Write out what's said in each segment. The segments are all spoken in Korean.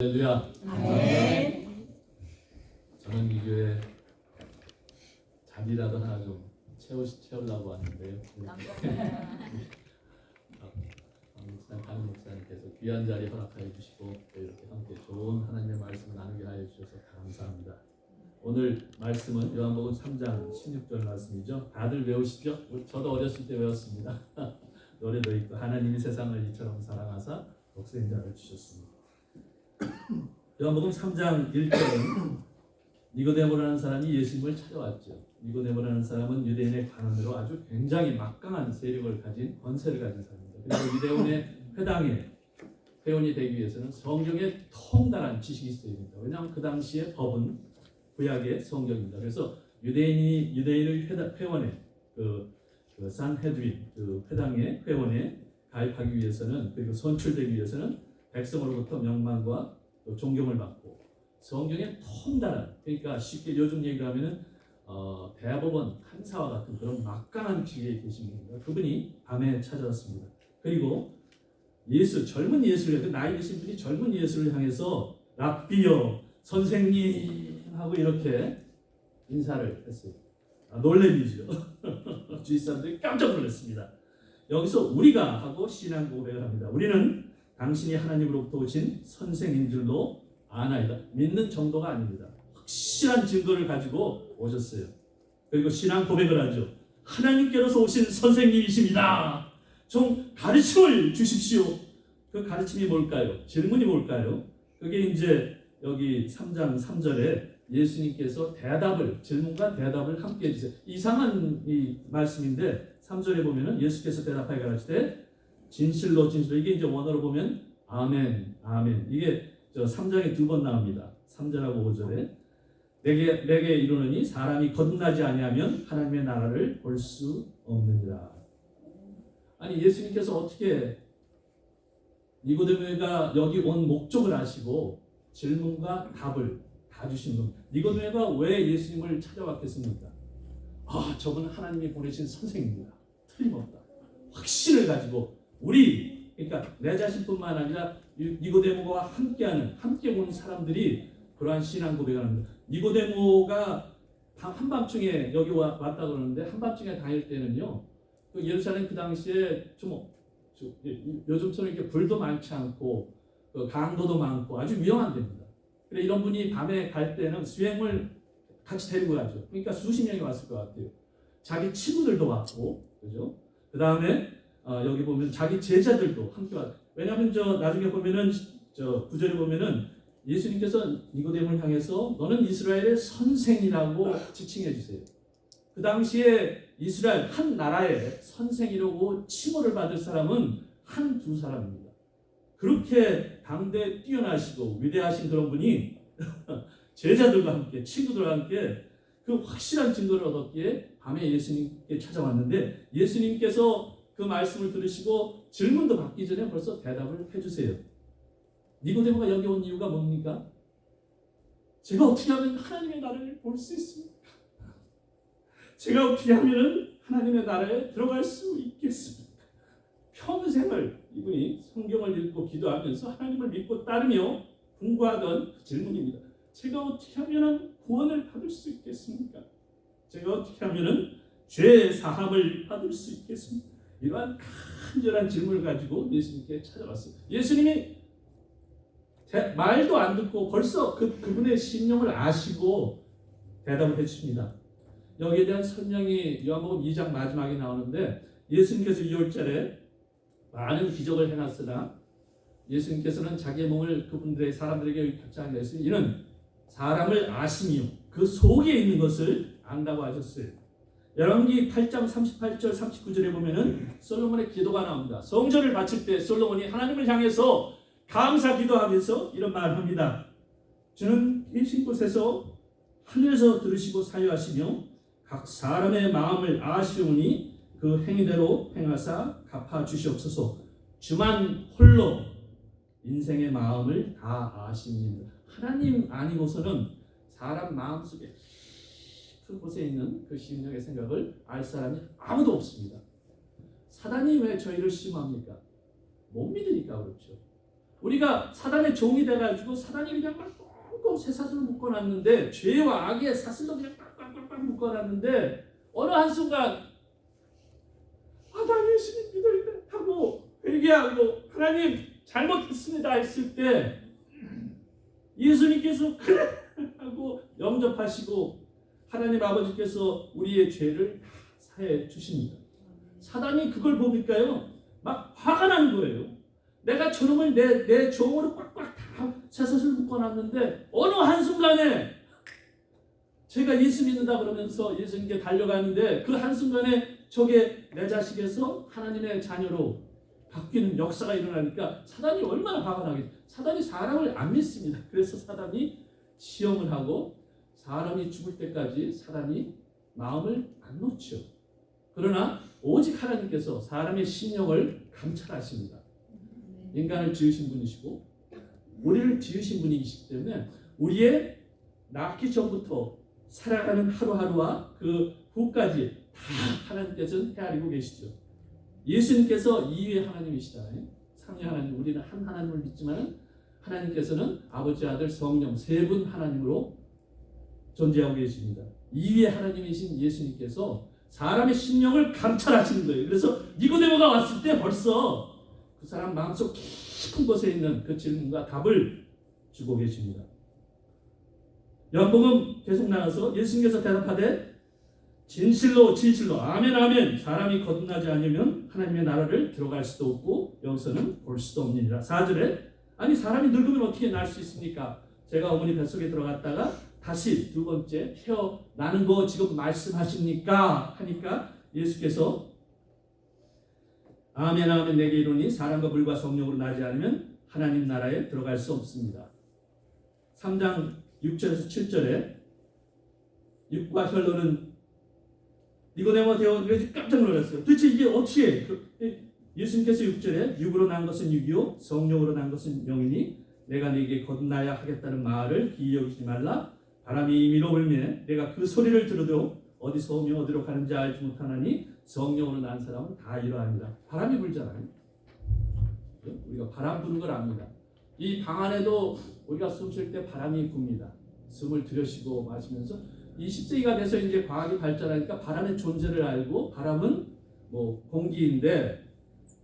할렐루야. 아멘. 저는 이 교회 자리라도 하나 좀 채우려고 왔는데요. 담임 목사님께서 귀한 자리 허락하여 주시고 이렇게 함께 좋은 하나님의 말씀 나누게 하여 주셔서 감사합니다. 오늘 말씀은 요한복음 3장 16절 말씀이죠. 다들 외우시죠? 저도 어렸을 때 외웠습니다. 노래도 있고 하나님이 세상을 이처럼 사랑하사 독생자를 주셨습니다. 요한복음 3장 1절은 니고데모라는 사람이 예수님을 찾아왔죠. 니고데모라는 사람은 유대인의 관원으로 아주 굉장히 막강한 세력을 가진 권세를 가진 사람입니다. 그리고 유대인의 회당의 회원이 되기 위해서는 성경에 통달한 지식이 있어야 됩니다. 왜냐하면 그 당시에 법은 구약의 성경입니다. 그래서 유대인의 회원의 그 산헤드린 그 회당의 회원에 가입하기 위해서는 그리고 선출되기 위해서는 백성으로부터 명망과 존경을 받고 성경에 통달한, 그러니까 쉽게 요즘 얘기를 하면은 대법원 판사와 같은 그런 막강한 지위에 계신 분입니다. 그분이 밤에 찾아왔습니다. 그리고 젊은 예수를, 나이 드신 분이 젊은 예수를 향해서 랍비여 선생님 하고 이렇게 인사를 했어요. 놀래미죠. 주위 사람들이 깜짝 놀랐습니다. 여기서 우리가 하고 신앙 고백을 합니다. 우리는 당신이 하나님으로부터 오신 선생인 줄로 아나이다. 믿는 정도가 아닙니다. 확실한 증거를 가지고 오셨어요. 그리고 신앙 고백을 하죠. 하나님께로서 오신 선생님이십니다. 좀 가르침을 주십시오. 그 가르침이 뭘까요? 질문이 뭘까요? 그게 이제 여기 3장 3절에 예수님께서 질문과 대답을 함께 해주세요. 이상한 이 말씀인데 3절에 보면은 예수께서 대답하여 가라사대 진실로 이게 이제 원어로 보면 아멘 아멘, 이게 3장에 2번 나옵니다. 3절하고 5절에 내게 이르노니 사람이 거듭나지 아니하면 하나님의 나라를 볼 수 없느니라. 아니 예수님께서 어떻게 니고데모가 여기 온 목적을 아시고 질문과 답을 다 주신 겁니다. 니고데모가 왜 예수님을 찾아왔겠습니까? 저분은 하나님이 보내신 선생입니다. 틀림없다. 확신을 가지고 그러니까 내 자신뿐만 아니라 니고데모가 함께 온 사람들이 그러한 신앙 고백을 합니다. 니고데모가 한밤중에 여기 왔다 그러는데 한밤중에 다닐 때는요, 그 예루살렘 그 당시에 요즘처럼 이렇게 불도 많지 않고 강도도 많고 아주 위험한 데입니다. 그래 이런 분이 밤에 갈 때는 수행을 같이 데리고 가죠. 그러니까 수십 명이 왔을 것 같아요. 자기 친구들도 왔고, 그죠? 그 다음에 여기 보면 자기 제자들도 함께 왔어요. 왜냐하면 나중에 보면은 9절에 보면은 예수님께서 니고데모를 향해서 너는 이스라엘의 선생이라고 지칭해 주세요. 그 당시에 이스라엘 한 나라의 선생이라고 칭호를 받을 사람은 한두 사람입니다. 그렇게 당대 뛰어나시고 위대하신 그런 분이 제자들과 함께 친구들과 함께 그 확실한 증거를 얻었기에 밤에 예수님께 찾아왔는데 예수님께서 그 말씀을 들으시고 질문도 받기 전에 벌써 대답을 해주세요. 니고데모가 여기 온 이유가 뭡니까? 제가 어떻게 하면 하나님의 나라를 볼 수 있습니까? 제가 어떻게 하면 하나님의 나라에 들어갈 수 있겠습니까? 평생을 이분이 성경을 읽고 기도하면서 하나님을 믿고 따르며 공부하던 질문입니다. 제가 어떻게 하면 구원을 받을 수 있겠습니까? 제가 어떻게 하면 죄 사함을 받을 수 있겠습니까? 이러한 간절한 질문을 가지고 예수님께 찾아왔어요. 예수님이 말도 안 듣고 벌써 그분의 심령을 아시고 대답을 해주십니다. 여기에 대한 설명이 요한복음 2장 마지막에 나오는데 예수님께서 2절에 많은 기적을 해놨으나 예수님께서는 자기의 몸을 그분들의 사람들에게 갖지 않으셨으니 이는 사람을 아시며 그 속에 있는 것을 안다고 하셨어요. 열왕기 8장 38절 39절에 보면은 솔로몬의 기도가 나옵니다. 성전을 바칠 때 솔로몬이 하나님을 향해서 감사 기도하면서 이런 말을 합니다. 주는 계신 곳에서 하늘에서 들으시고 사유하시며 각 사람의 마음을 아시오니 그 행위대로 행하사 갚아 주시옵소서. 주만 홀로 인생의 마음을 다 아십니다. 하나님 아니고서는 사람 마음속에 그곳에 있는 그 심령의 생각을 알 사람이 아무도 없습니다. 사단이 왜 저희를 심합니까? 못 믿으니까 그렇죠. 우리가 사단의 종이 돼가지고 사단이 그냥 막 꽁꽁 쇠사슬로 묶어놨는데, 죄와 악의 사슬로 그냥 꽉꽉꽉꽉 묶어놨는데, 어느 한순간 나 예수님 믿어야 하고 회개하고 하나님 잘못했습니다 했을 때 예수님께서 그래 하고 영접하시고 하나님 아버지께서 우리의 죄를 다 사해 주십니다. 사단이 그걸 보니까요 막 화가 나는 거예요. 내가 저놈을 내 종으로 꽉꽉 다 쇠사슬 묶어놨는데 어느 한순간에 제가 예수 믿는다 그러면서 예수님께 달려가는데 그 한순간에 저게 내 자식에서 하나님의 자녀로 바뀌는 역사가 일어나니까 사단이 얼마나 화가 나겠어요. 사단이 사람을 안 믿습니다. 그래서 사단이 시험을 하고 사람이 죽을 때까지 사단이 마음을 안 놓죠. 그러나 오직 하나님께서 사람의 심령을 감찰하십니다. 인간을 지으신 분이시고 우리를 지으신 분이시기 때문에 우리의 낳기 전부터 살아가는 하루하루와 그 후까지 다 하나님께서는 헤아리고 계시죠. 예수님께서 이위의 하나님이시잖아요. 삼위 하나님, 우리는 한 하나님을 믿지만 하나님께서는 아버지, 아들, 성령 세 분 하나님으로 존재하고 계십니다. 이위의 하나님이신 예수님께서 사람의 심령을 감찰하시는 거예요. 그래서 니고데모가 왔을 때 벌써 그 사람 마음속 깊은 곳에 있는 그 질문과 답을 주고 계십니다. 요한복음 계속 나가서 예수님께서 대답하되 진실로 진실로 아멘 아멘 사람이 거듭나지 않으면 하나님의 나라를 들어갈 수도 없고 여기서는 볼 수도 없느니라. 4절에 아니 사람이 늙으면 어떻게 날 수 있습니까? 제가 어머니 뱃속에 들어갔다가 다시 두 번째 태어나는 거 지금 말씀하십니까? 하니까 예수께서 아멘 아멘 내게 이르노니 사람과 물과 성령으로 나지 않으면 하나님 나라에 들어갈 수 없습니다. 3장 6절에서 7절에 육과 혈로는 니고데모가 되어서 깜짝 놀랐어요. 도대체 이게 어떻게 예수님께서 6절에 육으로 난 것은 육이요 성령으로 난 것은 영이니 내가 네게 거듭나야 하겠다는 말을 기이 여기지 말라. 바람이 임의로 불매 내가 그 소리를 들어도 어디서 오며 어디로 가는지 알지 못하나니 성령으로 난 사람은 다 이러합니다. 바람이 불잖아요. 우리가 바람 부는 걸 압니다. 이 방 안에도 우리가 숨 쉴 때 바람이 붑니다. 숨을 들여쉬고 마시면서 20세기가 돼서 이제 과학이 발전하니까 바람의 존재를 알고 바람은 뭐 공기인데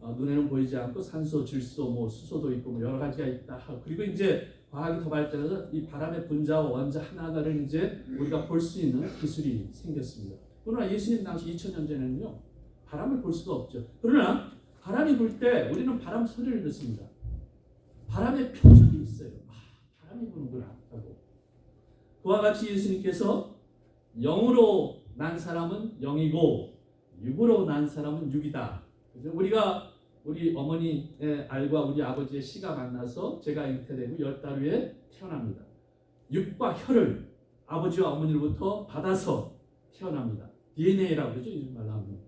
눈에는 보이지 않고 산소, 질소, 뭐 수소도 있고 뭐 여러 가지가 있다. 그리고 이제 과학이 더 발전해서 이 바람의 분자와 원자 하나하나를 이제 우리가 볼 수 있는 기술이 생겼습니다. 그러나 예수님 당시 2000년 전에는요 바람을 볼 수가 없죠. 그러나 바람이 불 때 우리는 바람 소리를 듣습니다. 바람의 표적이 있어요. 바람이 부는구나 하고. 그와 같이 예수님께서 영으로 난 사람은 영이고 육으로 난 사람은 육이다. 우리 어머니의 알과 우리 아버지의 씨가 만나서 제가 잉태되고 10달 후에 태어납니다. 육과 혈을 아버지와 어머니로부터 받아서 태어납니다. DNA라고 그러죠. 요즘 말로 하면.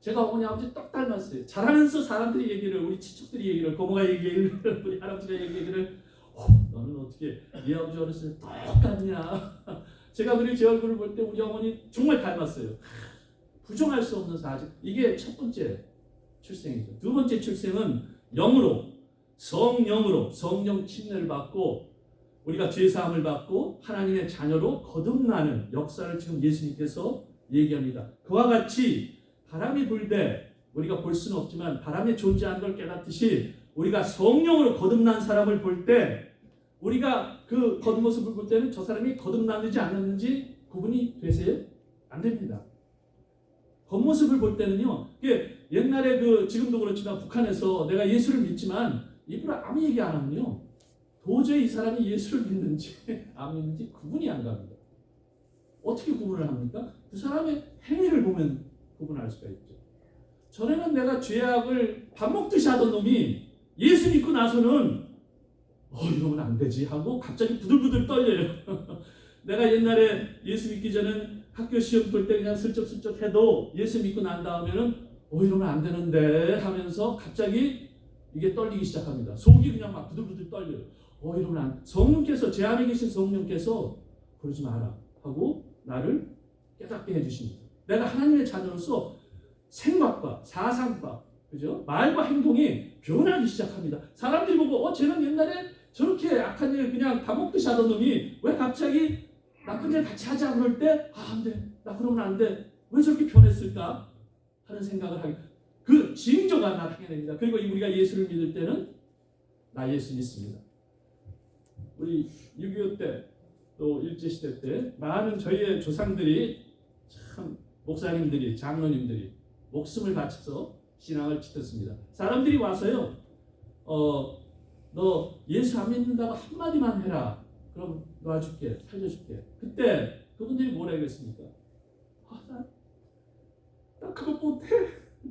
제가 어머니 아버지 똑 닮았어요. 자라면서 사람들이 얘기를 우리 친척들이 얘기를 고모가 얘기를 우리 할아버지가 얘기를 너는 어떻게 네 아버지 어렸을 때 똑같냐. 제가 그리고 제 얼굴을 볼 때 우리 어머니 정말 닮았어요. 부정할 수 없는 사실. 이게 첫 번째 출생이죠. 두 번째 출생은 영으로 성령으로 성령 침례를 받고 우리가 죄사함을 받고 하나님의 자녀로 거듭나는 역사를 지금 예수님께서 얘기합니다. 그와 같이 바람이 불 때 우리가 볼 수는 없지만 바람이 존재하는 걸 깨닫듯이 우리가 성령으로 거듭난 사람을 볼 때 우리가 그 겉모습을 볼 때는 저 사람이 거듭났는지 안 났는지 구분이 되세요? 안 됩니다. 겉모습을 볼 때는요. 옛날에 지금도 그렇지만 북한에서 내가 예수를 믿지만 입으로 아무 얘기 안 하면요. 도저히 이 사람이 예수를 믿는지 안 믿는지 구분이 안 갑니다. 어떻게 구분을 합니까? 그 사람의 행위를 보면 구분할 수가 있죠. 전에는 내가 죄악을 밥 먹듯이 하던 놈이 예수 믿고 나서는 이러면 안 되지 하고 갑자기 부들부들 떨려요. 내가 옛날에 예수 믿기 전엔 학교 시험 볼 때 그냥 슬쩍슬쩍 해도 예수 믿고 난 다음에는 이러면 안 되는데 하면서 갑자기 이게 떨리기 시작합니다. 속이 그냥 막 부들부들 떨려요. 이러면 안 성령께서 제 안에 계신 성령께서 그러지 마라 하고 나를 깨닫게 해주십니다. 내가 하나님의 자녀로서 생각과 사상과 그죠? 말과 행동이 변하기 시작합니다. 사람들이 보고 쟤는 옛날에 저렇게 악한 일 그냥 밥 먹듯이 하던 놈이 왜 갑자기 나쁜 일 같이 하자 그럴 때 안 돼. 나 그러면 안 돼. 왜 저렇게 변했을까? 하는 생각을 하게 그 징조가 나타나게 됩니다. 그리고 우리가 예수를 믿을 때는 나 예수 믿습니다. 우리 6.25 때 또 일제시대 때 많은 저희의 조상들이 참 목사님들이 장로님들이 목숨을 바쳐서 신앙을 지켰습니다. 사람들이 와서요. 너 예수 안 믿는다고 한마디만 해라. 그럼 놔줄게. 살려줄게. 그때 그분들이 뭐라 했겠습니까? 나 그거 못해.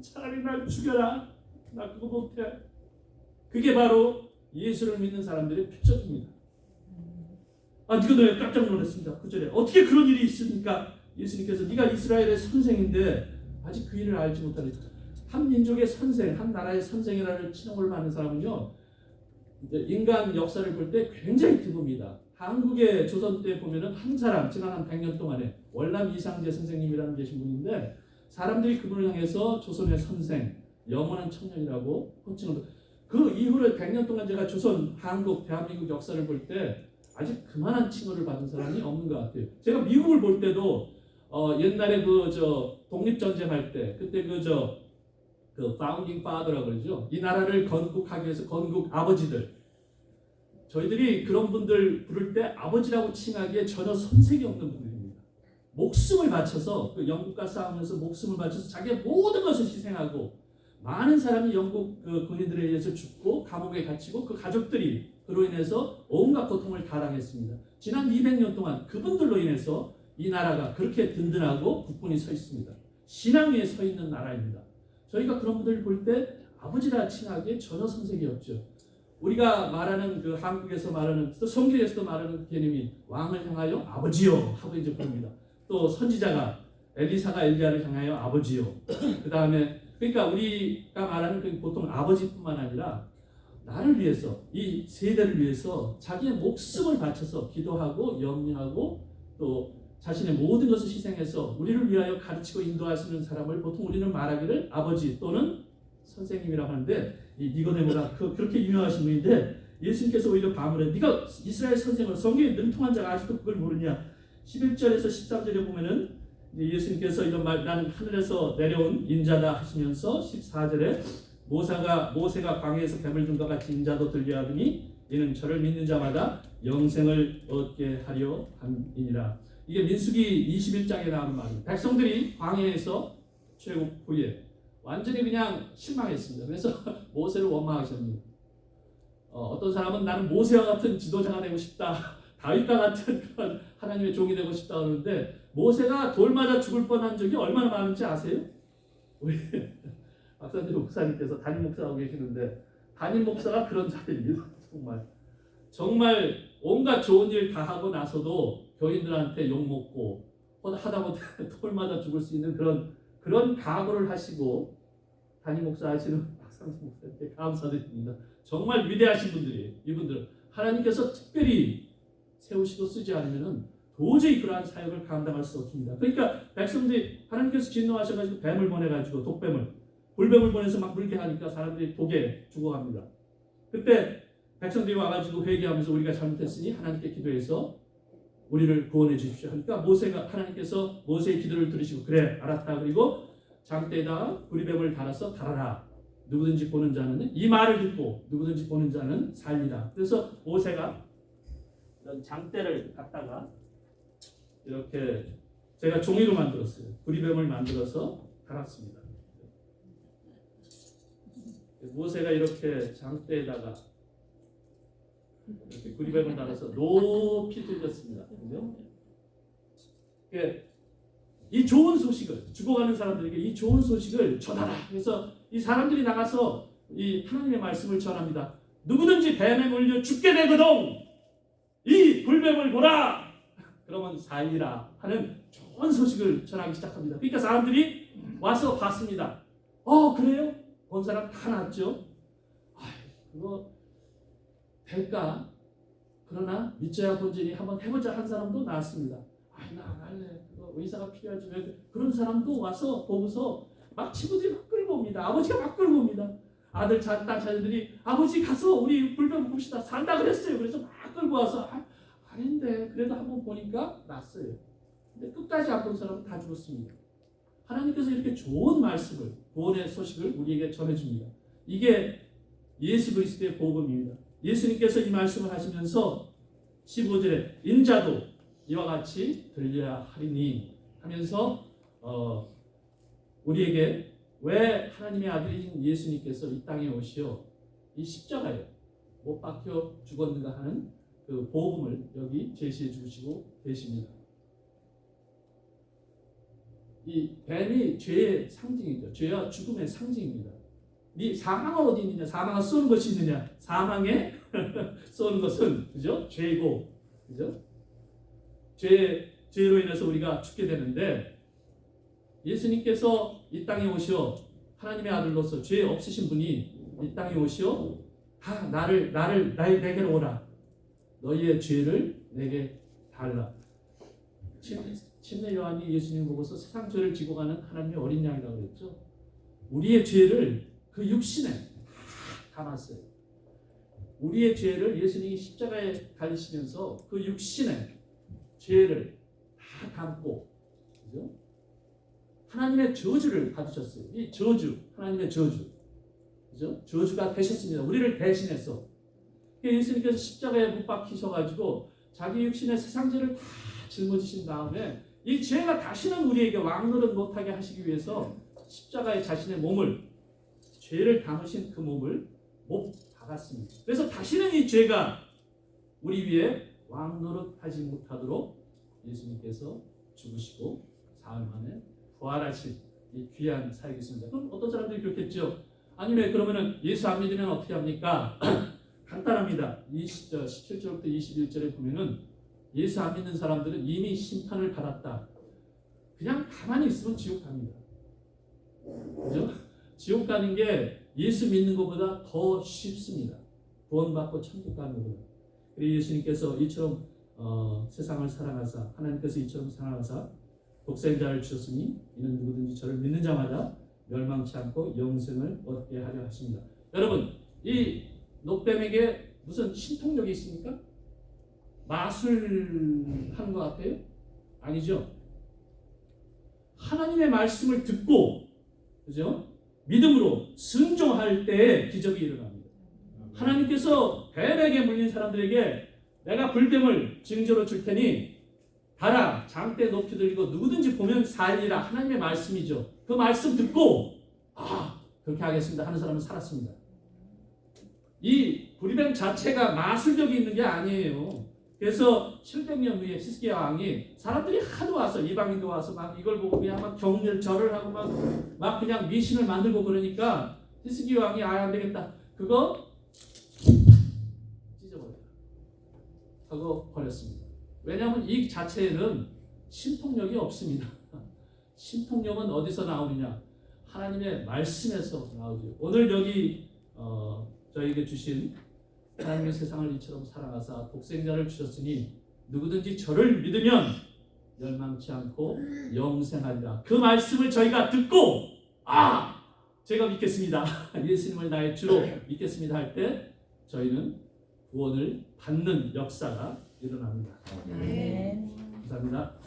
차라리 날 죽여라. 나 그거 못해. 그게 바로 예수를 믿는 사람들의 표적입니다. 이거 내가 깜짝 놀랐습니다. 9절에 어떻게 그런 일이 있습니까? 예수님께서 네가 이스라엘의 선생인데 아직 그 일을 알지 못하니 한 민족의 선생, 한 나라의 선생이라는 칭호를 받는 사람은요 인간 역사를 볼 때 굉장히 드뭅니다. 한국의 조선 때 보면은 한 사람 지난 한 100년 동안에 월남 이상재 선생님이라는 계신 분인데 사람들이 그분을 향해서 조선의 선생, 영원한 청년이라고 호칭을 그 이후로 100년 동안 제가 조선, 한국, 대한민국 역사를 볼 때 아직 그만한 칭호를 받은 사람이 없는 것 같아요. 제가 미국을 볼 때도 옛날에 독립전쟁 할 때 그때 그 파운딩 파더라고 그러죠. 이 나라를 건국하기 위해서 건국 아버지들 저희들이 그런 분들 부를 때 아버지라고 칭하기에 전혀 손색이 없는 분들입니다. 목숨을 바쳐서 그 영국과 싸우면서 목숨을 바쳐서 자기의 모든 것을 희생하고 많은 사람이 영국 그 군인들에 의해서 죽고 감옥에 갇히고 그 가족들이 그로 인해서 온갖 고통을 당했습니다. 지난 200년 동안 그분들로 인해서 이 나라가 그렇게 든든하고 국군이 서 있습니다. 신앙 위에 서 있는 나라입니다. 저희가 그런 분들을 볼 때 아버지라 칭하기에 전혀 손색이 없죠. 우리가 말하는 그 한국에서 말하는 또 성경에서도 말하는 개념이 왕을 향하여 아버지요 하고 이제 부릅니다. 또 선지자가 엘리사가 엘리야를 향하여 아버지요. 그 다음에 그러니까 우리가 말하는 그 보통 아버지뿐만 아니라 나를 위해서 이 세대를 위해서 자기의 목숨을 바쳐서 기도하고 염려하고 또 자신의 모든 것을 희생해서 우리를 위하여 가르치고 인도하시는 사람을 보통 우리는 말하기를 아버지 또는 선생님이라고 하는데 이 니고데모가 그렇게 유명하신 분인데 예수님께서 오히려 반문해 네가 이스라엘 선생을 성경에 능통한 자가 아직도 그걸 모르냐. 11절에서 13절에 보면은 예수님께서 이런 말 나는 하늘에서 내려온 인자다 하시면서 14절에 모세가 광야에서 뱀을 둔 것 같이 인자도 들게 하더니 이는 저를 믿는 자마다 영생을 얻게 하려 함이니라. 이게 민수기 21장에 나오는 말입니다. 백성들이 광야에서 출애굽 후에 완전히 그냥 실망했습니다. 그래서 모세를 원망하셨습니다. 어떤 사람은 나는 모세와 같은 지도자가 되고 싶다. 다윗과 같은 그런 하나님의 종이 되고 싶다 하는데 모세가 돌 맞아 죽을 뻔한 적이 얼마나 많은지 아세요? 우리 박사님 목사님께서 담임 목사하고 계시는데 담임 목사가 그런 자들입니다. 정말 온갖 좋은 일 다 하고 나서도 교인들한테 욕먹고 하다못해 돌 맞아 죽을 수 있는 그런 각오를 하시고 담임 목사 하시는 박상수 목사님께 감사드립니다. 정말 위대하신 분들이에요. 이분들은 하나님께서 특별히 세우시고 쓰지 않으면 도저히 그러한 사역을 감당할 수 없습니다. 그러니까 백성들이 하나님께서 진노하셔가지고 뱀을 보내가지고 불뱀을 보내서 막 물게 하니까 사람들이 독에 죽어갑니다. 그때 백성들이 와가지고 회개하면서 우리가 잘못했으니 하나님께 기도해서 우리를 구원해 주십시오 하니까 하나님께서 모세의 기도를 들으시고 그래 알았다. 그리고 장대에다가 구리뱀을 달아서 달아라. 누구든지 보는 자는 이 말을 듣고 누구든지 보는 자는 살리라. 그래서 모세가 이런 장대를 갖다가 이렇게 제가 종이로 만들었어요. 구리뱀을 만들어서 달았습니다. 모세가 이렇게 장대에다가 이렇게 구리뱀을 달아서 높이 들렸습니다. 이 좋은 소식을 죽어가는 사람들에게 이 좋은 소식을 전하라. 그래서 이 사람들이 나가서 이 하나님의 말씀을 전합니다. 누구든지 뱀에 물려 죽게 되거든 이 불뱀을 보라. 그러면 살리라 하는 좋은 소식을 전하기 시작합니다. 그러니까 사람들이 와서 봤습니다. 그래요? 본 사람 다 났죠. 그거 될까? 그러나 믿져야 본전이 한번 해보자 한 사람도 나왔습니다. 나 안 할래. 의사가 필요하지. 그런 사람도 와서 보고서 막 친구들이 막 끌고 끌고 옵니다. 아버지가 막 끌고 옵니다. 딸 자녀들이 아버지 가서 우리 불병 봅시다. 산다 그랬어요. 그래서 막 끌고 와서 아닌데 그래도 한번 보니까 났어요. 근데 끝까지 안 본 사람은 다 죽었습니다. 하나님께서 이렇게 좋은 말씀을, 구원의 소식을 우리에게 전해줍니다. 이게 예수 그리스도의 복음입니다. 예수님께서 이 말씀을 하시면서 15절에 인자도 이와 같이 들려야 하리니 하면서 우리에게 왜 하나님의 아들인 예수님께서 이 땅에 오시어 이 십자가에 못 박혀 죽었는가 하는 그 복음을 여기 제시해 주시고 계십니다. 이 뱀이 죄의 상징이죠. 죄와 죽음의 상징입니다. 네 사망은 어디 있느냐? 사망은 쏘는 것이 있느냐? 사망에 쏘는 것은 그죠? 죄고, 그죠? 죄로 인해서 우리가 죽게 되는데 예수님께서 이 땅에 오시어 하나님의 아들로서 죄 없으신 분이 이 땅에 오시어 다 내게로 오라. 너희의 죄를 내게 달라. 침례 요한이 예수님 보고서 세상 죄를 지고 가는 하나님의 어린 양이라고 그랬죠. 우리의 죄를 그 육신에 다 담았어요. 우리의 죄를 예수님이 십자가에 달리시면서 그 육신에 죄를 다 담고, 그죠? 하나님의 저주를 받으셨어요. 이 저주, 하나님의 저주, 그죠? 저주가 되셨습니다. 우리를 대신해서. 예수님께서 십자가에 못 박히셔가지고 자기 육신의 세상 죄를 다 짊어지신 다음에 이 죄가 다시는 우리에게 왕노릇 못하게 하시기 위해서 십자가에 자신의 몸을, 죄를 담으신 그 몸을 못 박았습니다. 그래서 다시는 이 죄가 우리 위에 왕노릇하지 못하도록 예수님께서 죽으시고 사흘 만에 부활하신 이 귀한 사역이십니다. 그럼 어떤 사람들이 그렇겠죠. 아니면 그러면은 예수 안 믿으면 어떻게 합니까? 간단합니다. 17절부터 21절에 보면은 예수 안 믿는 사람들은 이미 심판을 받았다. 그냥 가만히 있으면 지옥 갑니다. 그죠? 지옥 가는 게 예수 믿는 것보다 더 쉽습니다. 구원받고 천국 가는 것보다. 그리고 예수님께서 이처럼 세상을 사랑하사, 하나님께서 이처럼 사랑하사 독생자를 주셨으니 이는 누구든지 저를 믿는 자마다 멸망치 않고 영생을 얻게 하려 하십니다. 여러분, 이 녹뱀에게 무슨 신통력이 있습니까? 마술하는 것 같아요? 아니죠. 하나님의 말씀을 듣고, 그죠? 믿음으로 순종할 때에 기적이 일어납니다. 하나님께서 뱀에게 물린 사람들에게 내가 불뱀을 징조로 줄 테니 가라, 장대 높이 들고 누구든지 보면 살리라. 하나님의 말씀이죠. 그 말씀 듣고 그렇게 하겠습니다 하는 사람은 살았습니다. 이 불뱀 자체가 마술력이 있는 게 아니에요. 그래서 700년 후에 히스기야 왕이 사람들이 하도 와서, 이방인도 와서 막 이걸 보고 그냥 막 절을 하고 막 그냥 미신을 만들고 그러니까 히스기야 왕이 안 되겠다. 그거 찢어버려요. 하고 버렸습니다. 왜냐하면 이 자체에는 신통력이 없습니다. 신통력은 어디서 나오느냐? 하나님의 말씀에서 나오죠. 오늘 여기 저에게 주신 하나님의 세상을 이처럼 사랑하사 독생자를 주셨으니 누구든지 저를 믿으면 멸망치 않고 영생하리라. 그 말씀을 저희가 듣고 제가 믿겠습니다. 예수님을 나의 주로 믿겠습니다 할 때 저희는 구원을 받는 역사가 일어납니다. 감사합니다.